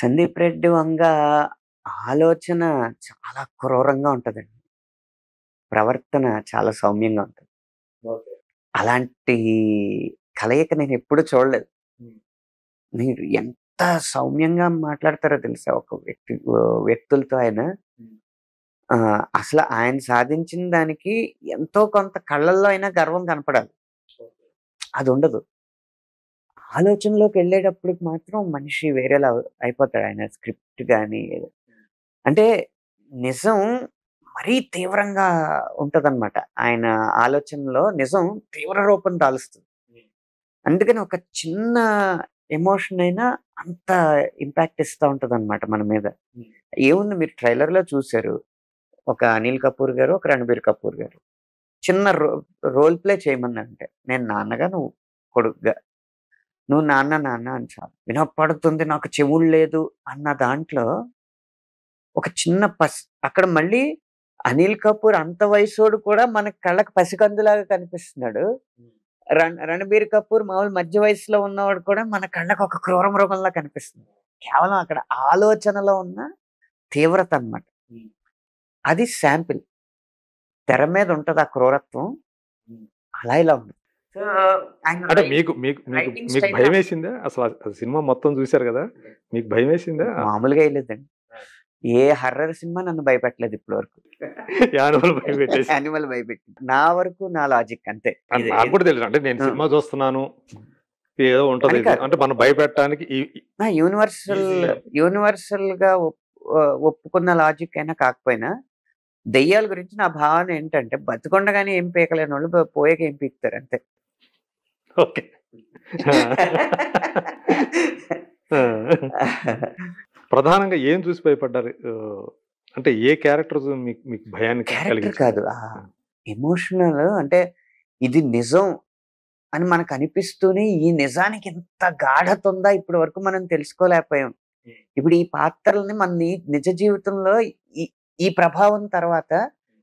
సందీప్ రెడ్డి వంగ ఆలోచన చాలా క్రూరంగా ఉంటదండి. ప్రవర్తన చాలా సౌమ్యంగా ఉంటది. ఓకే. అలాంటి కలయిక నేనెప్పుడు చూడలేదు. హ్మ్. మీరు ఎంత సౌమ్యంగా మాట్లాడతారో తెలుసా ఒక వ్యక్తులతో ఆయన. హ్మ్. అసల ఆయన సాధించిన దానికి ఎంతో కొంత కళ్ళల్లో అయినా గర్వం కనపడాలి. ఓకే. అదుండదు. ఆలోచనలోకెళ్ళేటప్పటికి మాత్రం మనిషి వేరేలా అయిపోతాడు. ఆయన స్క్రిప్ట్ గాని అంటే నిజం మరీ తీవ్రంగా ఉంటదనమాట. ఆయన ఆలోచనలో నిజం తీవ్ర రూపం దాలుస్తుంది. హ్మ్. అందుకని ఒక చిన్న ఎమోషన్ అయినా అంత ఇంపాక్ట్ ఇస్తా ఉంటదనమాట మన మీద. హ్మ్. ఏముంది మీరు ట్రైలర్‌లో చూసారు. ఒక అనిల్ కపూర్ గారు, ఒక రణబీర్ కపూర్ గారు. చిన్న రోల్ ప్లే చేయమనంటే, నేను నాన్నగా, నువ్వు కొడుకుగా. నువ్వు నాన్న, నాన్న అని చాలు. వినపడుతుంది నాకు చెవుడు లేదు అన్న దాంట్లో ఒక చిన్న అక్కడ మళ్ళీ అనిల్ కపూర్ అంత వయసోడు కూడా మన కళ్ళకి పసికందులాగా కనిపిస్తున్నాడు. హ్మ్. రణబీర్ కపూర్ మామూలు మధ్య వయస్సులో ఉన్నవాడు కూడా మన కళ్ళకి ఒక క్రూర మృగంలా కనిపిస్తుంది. కేవలం అక్కడ ఆలోచనలో ఉన్న తీవ్రత అన్నమాట. హ్మ్. అది శాంపిల్. తెర మీద ఉంటది ఆ క్రూరత్వం. హ్మ్. అలా ఇలా ఉంది. సో, ఆయన అంటే మీకు మీకు మీకు రైటింగ్ మీకు స్టైల్ భయమేసిందా? ఆ సినిమా మొత్తం చూసారు గదా! మీకు భయమేసిందా? మామూలుగా ఎయలేదండి. ఏ హర్రర్ సినిమా నన్ను భయపెట్టలేదు ఇప్పటి వరకు. యానిమల్ భయపెట్టేసి. యానిమల్ భయపెట్టింది. నా వరకు నా లాజిక్ అంతే. నాకు కూడా తెలుసు. అంటే నేను సినిమా చూస్తున్నాను. ఏదో ఉంటది అని ఇది. కాదు. అంటే మనం భయపెట్టడానికి యూనివర్సల్‌గా ఒప్పుకున్న లాజిక్ అయినా కాకపోయినా, దెయ్యాల గురించి నా భావన ఏంటంటే, బతికుండగానే ఏం పీకలేనోళ్ళు పోయాక ఏం పీకుతారు అంతే. ఓకే. ఆ! ప్రధానంగా ఏం చూసి భయపడ్డారు? అంటే ఏ క్యారెక్టర్ మీకు మీకు భయాన్ని క్యారెక్టర్ కలిగించింది? కాదు. ఎమోషనల్ అంటే ఇది నిజం అని మనకనిపిస్తూనే, ఈ నిజానికి ఇంత గాఢత ఉందా ఇప్పటి వరకు మనం తెలుసుకోలేకపోయాం. ఇప్పుడు ఈ పాత్రలని నిజ జీవితంలో ఈ ఈ ప్రభావం తర్వాత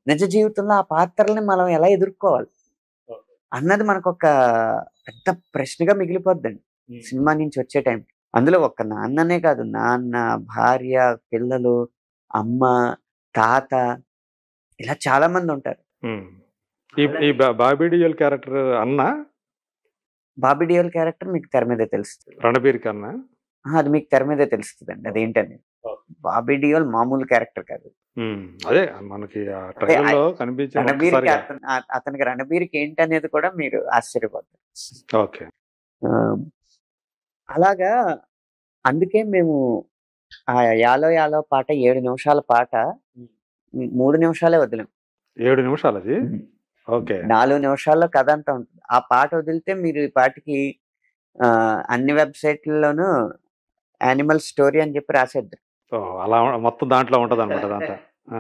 నిజ జీవితంలో ఆ పాత్రలని మనం ఎలా ఎదుర్కోవాలి? అన్నది మనకొక పెద్ద ప్రశ్నగా మిగిలిపోద్దండి. సినిమా నుంచి వచ్చే టైంకి. అందులో ఒక్క నాన్ననే కాదు. నాన్న, భార్య, పిల్లలు, అమ్మ, తాత ఇలా చాలా మందుంటారు. హ్మ్. ఈ ఈ బాబీ డియోల్ క్యారెక్టర్ అన్నా? బాబీ డియోల్ క్యారెక్టర్ మీకు తెర మీదే తెలుస్తది. 'రణబీర్' కన్నా? అది మీకు తెర మీదే తెలుస్తదండి. అదేంటనేది. బాబీ డియోల్ మామూలు క్యారెక్టర్ కాదు. అదే మనకి ఆ అంటే ట్రైలర్‌లో కనిపించిన రణబీర్‌కి ఒక్కసారిగా. అతనికి రణబీర్‌కి ఏంటనేది కూడా మీరు ఆశ్చర్యపోతారు. ఓకే. అలాగా అందుకే మేము ఆ 'యాలో యాలో' పాట 7 నిమిషాల పాట 3 నిమిషాలే వదిలాం. 7 నిమిషాలది? ఓకే. 4 నిమిషాల్లో కథ అంతా ఉంటుంది. ఆ పాట వదిలితే మీరు ఈ పాటకి అన్ని వెబ్‌సైట్‌ల్లోనూ యానిమల్ స్టోరీ అని చెప్పి రాసేద్దాం. ఓహ్! అలా మొత్తం దాంట్లో ఉంటదనమాట అదంతా. ఆ!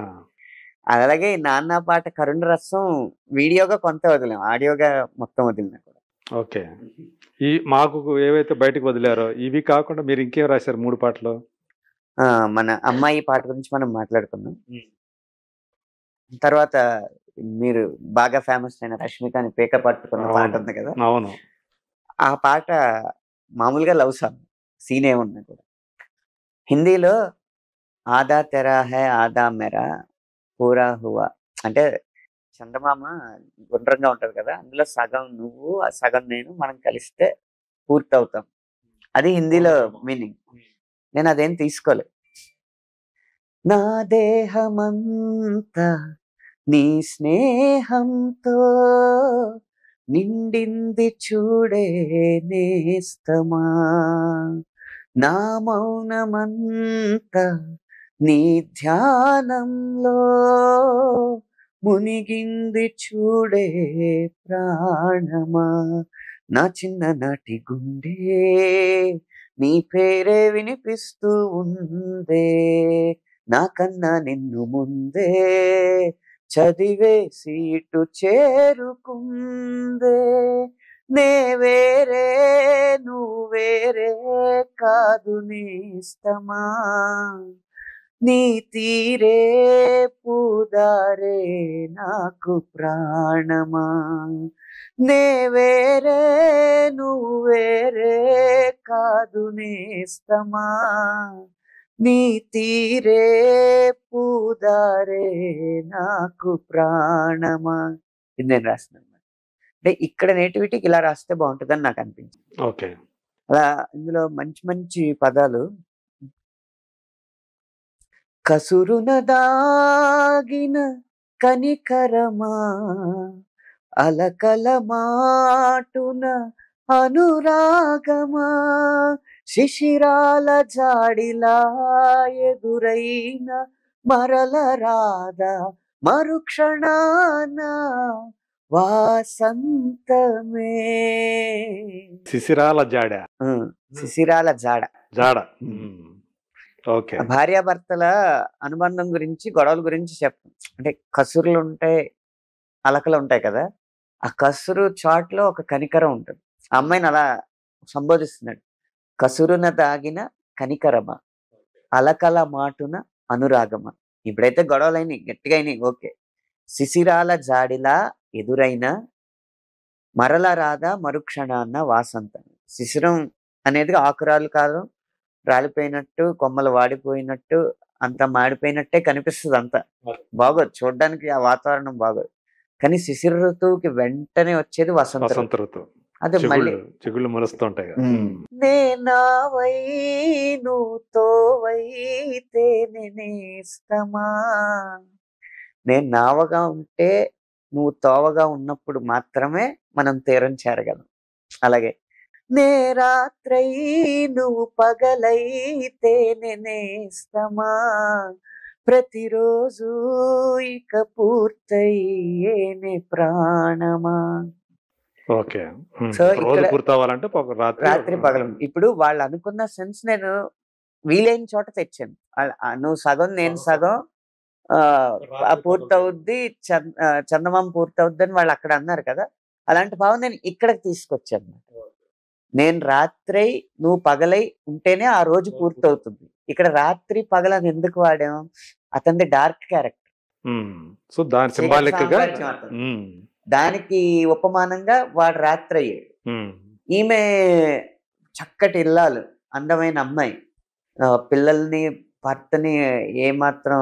అలాగే ఈ 'నాన్న' పాట 'కరుణ రసం' వీడియోగా కొంత వదిలాం. ఆడియోగా మొత్తం వదిలినా కూడా. ఓకే. మాకు ఏవైతే బయటకి వదిలారో ఇవి కాకుండా మీరు ఇంకేం రాశారు 3 పాటలు? మన అమ్మాయి పాట గురించి మనం మాట్లాడుకుందాం. తర్వాత మీరు బాగా ఫేమస్ అయిన 'రష్మికని' పీక పట్టుకున్న పాట ఉంది కదా! అవును. ఆ పాట మామూలుగా లవ్ సాంగ్. సీన్ ఏమున్నా కూడా. హిందీలో 'ఆధా తెరా హై ఆధా మెరా పూరా హువా' అంటే చందమామ గుండ్రంగా ఉంటది కదా! అందులో సగం నువ్వు, సగం నేను మనం కలిస్తే పూర్తవుతాం. అది హిందీలో మీనింగ్. నేను అదేం తీసుకోలేదు. నా దేహమంతా నీ స్నేహంతో నిండింది చూడే నేస్తమా, నా మౌనమంతా నీ ధ్యానంలో మునిగింది చూడే ప్రాణమా, నా చిన్ననాటి గుండె నీ పేరే వినిపిస్తూ ఉందే, నాకన్నా నిన్ను ముందే చదివేసి ఇటు చేరుకుందే, నే వేరే నువ్వేరే కాదు నేస్తమా, నీ తీరే పూదారే నాకు ప్రాణమా, నే వేరే నువ్వేరే కాదు నేస్తమా, నీ తీరే పూదారే నాకు ప్రాణమా. ఇది నేను రాస్తున్నాను. అంటే ఇక్కడ నేటివిటీకి ఇలా రాస్తే బాగుంటుందని నాకు అనిపించింది. ఓకే. అలా ఇందులో మంచి మంచి పదాలు. కసురున దాగిన కనికరమా, అలకల మాటున అనురాగమా, శిశిరాల జాడిలా ఎదురైన మరల రాధా మరుక్షణాన వాసంతమే. శిశిరాల జాడ. శిశిరాల జాడ. జాడ. ఓకే. భార్యాభర్తల అనుబంధం గురించి, గొడవల గురించి చెప్తాం. అంటే కసురులు ఉంటాయి, అలకలు ఉంటాయి కదా. ఆ కసురు చాట్లో ఒక కనికరం ఉంటుంది. ఆ అమ్మాయిని అలా సంబోధిస్తున్నాడు. కసురున దాగిన కనికరమ, అలకల మాటున అనురాగమ. ఇప్పుడైతే గొడవలైనవి, గట్టిగా అయినాయి, ఓకే. శిశిరాల జాడిలా ఎదురైన మరల రాధా మరుక్షణాన్న వాసంతం. శిశిరం అనేది ఆకురాలు కాదు, రాలిపోయినట్టు, కొమ్మలు వాడిపోయినట్టు, అంత మాడిపోయినట్టే కనిపిస్తుంది. అంతా బాగోదు చూడడానికి, ఆ వాతావరణం బాగోదు. కానీ శిశిర ఋతువుకి వెంటనే వచ్చేది వసంత ఋతువు. అదే మళ్ళీ చిగుళ్ళు మొలుస్తుంటాయి. నేనావై నువ్వు తోవైతే నేనేస్తమా. నేను నావగా ఉంటే నువ్వు తోవగా ఉన్నప్పుడు మాత్రమే మనం తీరం చేరగలం. అలాగే నే రాత్రై నువ్వు పగలైతే నేనేస్తమా, ప్రతిరోజు ఇక పూర్తయ్యేనే ప్రాణమా. ఓకే. సో రోజు పూర్తవ్వాలంటే రాత్రి పగలు. ఇప్పుడు వాళ్ళు అనుకున్న సెన్స్ నేను వీలైన చోట తెచ్చాను. నువ్వు సగం నేను సగం పూర్తవుద్ది, చందమామ పూర్తవుద్ది అని వాళ్ళు అక్కడ అన్నారు కదా. అలాంటి భావం నేను ఇక్కడికి తీసుకొచ్చాను. నేను రాత్రై నువ్వు పగలై ఉంటేనే ఆ రోజు పూర్తవుతుంది. ఇక్కడ రాత్రి పగలని ఎందుకు వాడాం? అతనిది డార్క్ క్యారెక్టర్. సో దాని సింబాలిక్ గా దానికి ఉపమానంగా వాడు రాత్రి అయ్యాడు. ఈమె చక్కటి ఇల్లాలు, అందమైన అమ్మాయి, పిల్లల్ని భర్తని ఏమాత్రం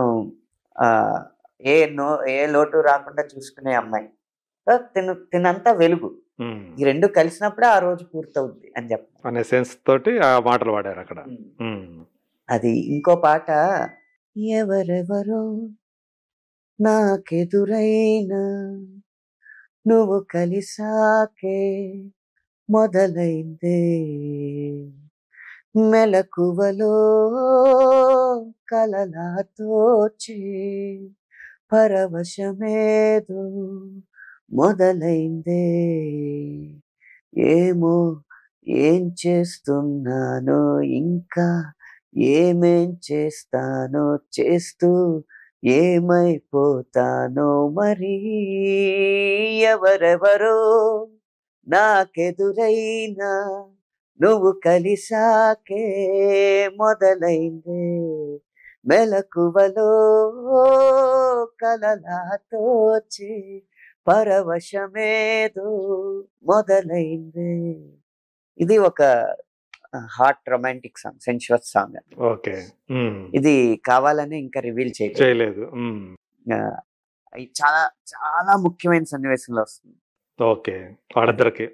ఏ లోటు రాకుండా చూసుకునే అమ్మాయి. తినంతా వెలుగు. ఈ రెండు కలిసినప్పుడే ఆ రోజు పూర్తవుద్ది అని చెప్పారు అనే సెన్స్ తోటి ఆ మాటలు వాడారు అక్కడ. అది ఇంకో పాట. ఎవరెవరో నాకెదురైనా నువ్వు కలిసాకే మొదలైందే, మెలకువలో కలలాతోచే పరవశమేదో మొదలైందే. ఏమో ఏం చేస్తున్నానో, ఇంకా ఏమేం చేస్తానో, చేస్తూ ఏమైపోతానో మరి. ఎవరెవరో నాకెదురైనా నువ్వు కలిసాకే మొదలైందే, మెలకువలో కలలాతోచే పరవశమేదో మొదలైందే. ఇది ఒక hot romantic song, sensuous song. Okay. ఇది కావాలని ఇంకా రివీల్ చేయలేదు. చాలా చాలా ముఖ్యమైన సన్నివేశంలో వస్తుంది. ఓకే. వాళ్ళిద్దరికి